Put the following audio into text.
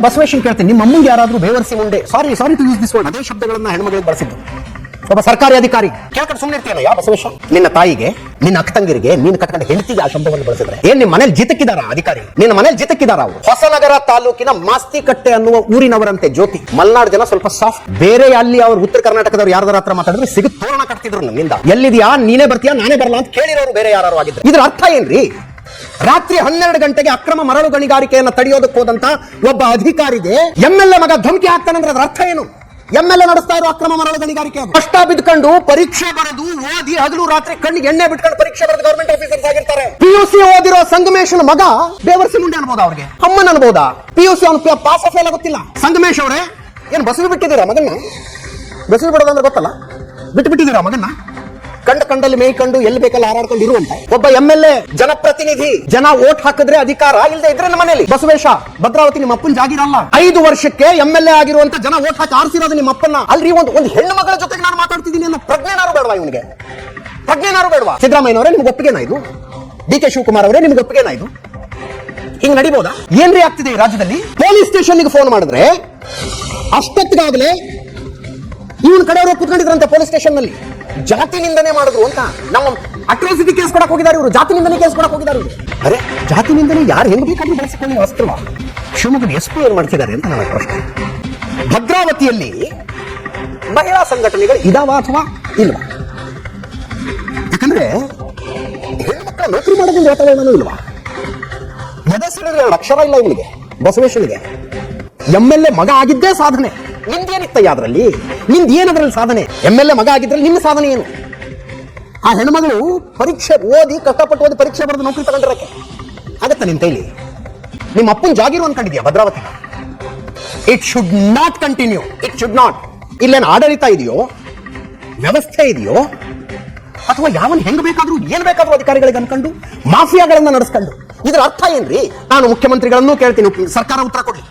ಬಸವೇಶ್ವರ ಕೇಳ್ತೀನಿ, ನಿಮ್ಮ ಅಮ್ಮಂಗೆ ಯಾರಾದ್ರೂ ಬೇವರ್ಸಿ ಮುಂಡೆ, sorry to use this word, ಅದೇ ಶಬ್ದಗಳನ್ನ ಹೆಣ್ಮಗಳಿಗೆ ಬಳಸಿದ್ದು ಒಬ್ಬ ಸರ್ಕಾರಿ ಅಧಿಕಾರಿ ಕೇಳ್ಕೊಂಡು ಸುಮ್ಮನೆ ಇರ್ತೀಯಲ್ಲ ಯಾ ಬಸವೇಶ? ನಿನ್ನ ತಾಯಿಗೆ, ನಿನ್ನ ಅಕ್ಕ ತಂಗಿರಿಗೆ, ನೀನು ಕಟ್ಕೊಂಡ ಹೆಂಡತಿಗೆ ಆ ಶಬ್ದವನ್ನು ಬಳಸಿದ್ರೆ ಏನ್ ನಿಮ್ಮ ಮನೇಲಿ ಜಿತಕ್ಕಿದಾರ ಅಧಿಕಾರಿ? ನಿನ್ನ ಮನೇಲಿ ಜಿತಕ್ಕಿದಾರ ಅವರು? ಹೊಸನಗರ ತಾಲೂಕಿನ ಮಾಸ್ತಿಕಟ್ಟೆ ಅನ್ನುವ ಊರಿನವರಂತೆ ಜ್ಯೋತಿ. ಮಲ್ನಾಡ್ ಜನ ಸ್ವಲ್ಪ ಸಾಫ್ಟ್. ಬೇರೆ ಅಲ್ಲಿ ಅವ್ರು ಉತ್ತರ ಕರ್ನಾಟಕದವ್ರು ಯಾರ್ದಾರ ಹತ್ರ ಮಾತಾಡಿದ್ರೆ ಸಿಗಿ ತೋರಣ ಕಟ್ತಿದ್ರು ನಮ್ಮಿಂದ. ಎಲ್ಲಿದ್ಯಾ, ನೀನೇ ಬರ್ತೀಯಾ, ನಾನೇ ಬರಲ್ಲ ಅಂತ ಕೇಳಿರೋರು ಬೇರೆ ಯಾರು ಆಗಿದ್ರು. ಇದ್ರ ಅರ್ಥ ಏನ್ರಿ? ರಾತ್ರಿ 12 ಗಂಟೆಗೆ ಅಕ್ರಮ ಮರಳು ಗಣಿಗಾರಿಕೆಯನ್ನು ತಡೆಯೋದಕ್ಕೆ ಹೋದಂತ ಒಬ್ಬ ಅಧಿಕಾರಿಗೆ ಎಂಎಲ್ಎ ಮಗ ಧಮಕಿ ಹಾಕ್ತಾನಂದ್ರೆ ಅದ್ರ ಅರ್ಥ ಏನು? ಎಂಎಲ್ಎ ನಡೆಸ್ತಾ ಇರೋ ಅಕ್ರಮ ಮರಳು ಗಣಿಗಾರಿಕೆ ಕಷ್ಟ ಬಿದ್ಕೊಂಡು ಪರೀಕ್ಷೆ ಬರೆದು ಓದಿ ಹಗಲು ರಾತ್ರಿ ಕಣ್ಣಿಗೆ ಎಣ್ಣೆ ಬಿಟ್ಕೊಂಡು ಪರೀಕ್ಷೆ ಬರೆದು ಗವರ್ಮೆಂಟ್ ಆಫೀಸರ್ಸ್ ಆಗಿರ್ತಾರೆ. ಪಿಯುಸಿ ಓದಿರೋ ಸಂಗಮೇಶನ್ ಮಗ ಬೇವರ್ಸಿ ಮುಂದೆ ಅನ್ಬೋದಾ? ಅವ್ರಿಗೆ ಅಮ್ಮನ್ ಅನ್ಬೋದಾ? ಪಿಯುಸಿ ಅವ್ನು ಪಾಸ್ ಫೇಲ್ ಆಗುತ್ತಿಲ್ಲ. ಸಂಗಮೇಶ್ ಅವರೇ, ಏನ್ ಬಸವಿ ಬಿಟ್ಟಿದ್ದೀರಾ ಮಗನ್ನ? ಬಸವಿ ಬಿಡೋದಂದ್ರೆ ಗೊತ್ತಲ್ಲ, ಬಿಟ್ಟಿದ್ದೀರಾ ಮಗನ್ನ? ಕಂಡಲ್ಲಿ ಮೇಯ್ಕೊಂಡು ಎಲ್ಲಿ ಬೇಕಲ್ಲ ಹಾರಾಡ್ಕೊಂಡು ಇರುವಂತ ಒಬ್ಬ ಎಂಎಲ್ಎ, ಜನಪ್ರತಿನಿಧಿ. ಜನ ವೋಟ್ ಹಾಕಿದ್ರೆ ಅಧಿಕಾರ, ಇಲ್ಲದೆ ಇದ್ರೆ ನಮ್ಮ ಮನೇಲಿ. ಬಸವೇಶ, ಭದ್ರಾವತಿ ನಿಮ್ಮ ಅಪ್ಪನ ಜಾಗಿರಲ್ಲ. 5 ವರ್ಷಕ್ಕೆ ಎಂಎಲ್ಎ ಆಗಿರುವಂತ ಜನ ವೋಟ್ ಹಾಕಿ ಆರಿಸಿರೋದು ನಿಮ್ಮ ಅಪ್ಪನ್ನ. ಅಲ್ರಿ, ಒಂದು ಹೆಣ್ಣು ಮಗಳ ಜೊತೆಗೆ ನಾನು ಮಾತಾಡ್ತಿದ್ದೀನಿ ಅನ್ನೋ ಪ್ರಜ್ಞೆನಾರು ಬೇಡವಾ ಇವನಿಗೆ? ಪ್ರಜ್ಞೆನಾರು ಬೇಡವಾ? ಸಿದ್ದರಾಮಯ್ಯನವರೇ, ನಿಮ್ಗೆ ಒಪ್ಪಿಗೆನಾ ಇದು? ಡಿ ಕೆ ಶಿವಕುಮಾರ್ ಅವರೇ, ನಿಮ್ಗೆ ಒಪ್ಪಿಗೆನಾ ಇದು? ಹಿಂಗ್ ನಡಿಬಹುದಾ? ಏನ್ರಿ ಆಗ್ತಿದೆ ಈ ರಾಜ್ಯದಲ್ಲಿ? ಪೊಲೀಸ್ ಸ್ಟೇಷನ್ಗೆ ಫೋನ್ ಮಾಡಿದ್ರೆ ಅಷ್ಟೊತ್ತಿಗಾಗಲೇ ಇವನ್ ಕಡೆಯವರು ಕೂತ್ಕೊಂಡಿದ್ರಂತೆ ಪೊಲೀಸ್ ಸ್ಟೇಷನ್ ನಲ್ಲಿ. ಜಾತಿ ನಿಂದನೆ ಮಾಡಿದ್ರು ಅಂತ. ನಮ್ಮ ಅಟ್ರಾಸಿಟಿ ಕೇಸ್ ಕೊಡಕ್ ಹೋಗಿದ್ದಾರೆ ಇವರು, ಜಾತಿ ನಿಂದನೆ ಕೇಸ್ ಕೊಡಕ್ ಹೋಗಿದ್ದಾರೆ ಇವರು. ಅರೆ, ಜಾತಿ ನಿಂದನೆ ಯಾರು ಹೆಂಗ್ ಬೇಕಾದ್ರೂ ಬಳಸಿಕೊಳ್ಳಿ ಅಸ್ತ್ರವ? ಶಿವಮೊಗ್ಗದ ಎಸ್ಪಿ ಏನ್ ಮಾಡ್ತಿದ್ದಾರೆ ಅಂತ ನನ್ನ ಪ್ರಶ್ನೆ. ಭದ್ರಾವತಿಯಲ್ಲಿ ಮಹಿಳಾ ಸಂಘಟನೆಗಳು ಇದಾವ ಅಥವಾ ಇಲ್ವಾ? ಯಾಕಂದ್ರೆ ಹೆಣ್ಮಕ್ಳ ನೌಕರಿ ಮಾಡೋದ್ರಿಂದ ವಾತಾವರಣನೂ ಇಲ್ವಾ? ಎದೆಸಿಡಿದ್ರೆ 2 ಅಕ್ಷರ ಇಲ್ಲ ಇವನಿಗೆ, ಬಸವೇಶ್ವರಿಗೆ. ಎಂಎಲ್ಎ ಮಗ ಆಗಿದ್ದೇ ಸಾಧನೆ. ನಿಂದೇನಿತ್ತಯ್ಯ ಅದ್ರಲ್ಲಿ? ನಿಂದ ಏನದ್ರಲ್ಲಿ ಸಾಧನೆ? ಎಂಎಲ್ಎ ಮಗ ಆಗಿದ್ರಲ್ಲಿ ನಿನ್ನ ಸಾಧನೆ ಏನು? ಆ ಹೆಣ್ಮಗಳು ಪರೀಕ್ಷೆ ಓದಿ, ಕಷ್ಟಪಟ್ಟು ಓದಿ ಪರೀಕ್ಷೆ ಬರೆದು ನೌಕರಿ ತಗೊಂಡಿರಕ್ಕೆ ಆಗತ್ತ ನಿನ್ ಕೈಲಿ? ನಿಮ್ಮ ಅಪ್ಪನ ಜಾಗಿರು ಅನ್ಕೊಂಡಿದ್ಯಾ Bhadravati? It should not continue. It should not. ಇಲ್ಲೇನು ಆಡಳಿತ ಇದೆಯೋ, ವ್ಯವಸ್ಥೆ ಇದೆಯೋ, ಅಥವಾ ಯಾವನ್ ಹೆಂಗ್ ಬೇಕಾದ್ರೂ ಏನ್ ಬೇಕಾದ್ರೂ ಅಧಿಕಾರಿಗಳಿಗೆ ಅನ್ಕೊಂಡು ಮಾಫಿಯಾಗಳನ್ನ ನಡೆಸ್ಕೊಂಡು, ಇದರ ಅರ್ಥ ಏನ್ರಿ? ನಾನು ಮುಖ್ಯಮಂತ್ರಿಗಳನ್ನೂ ಕೇಳ್ತೀನಿ, ಸರ್ಕಾರ ಉತ್ತರ ಕೊಡಿ.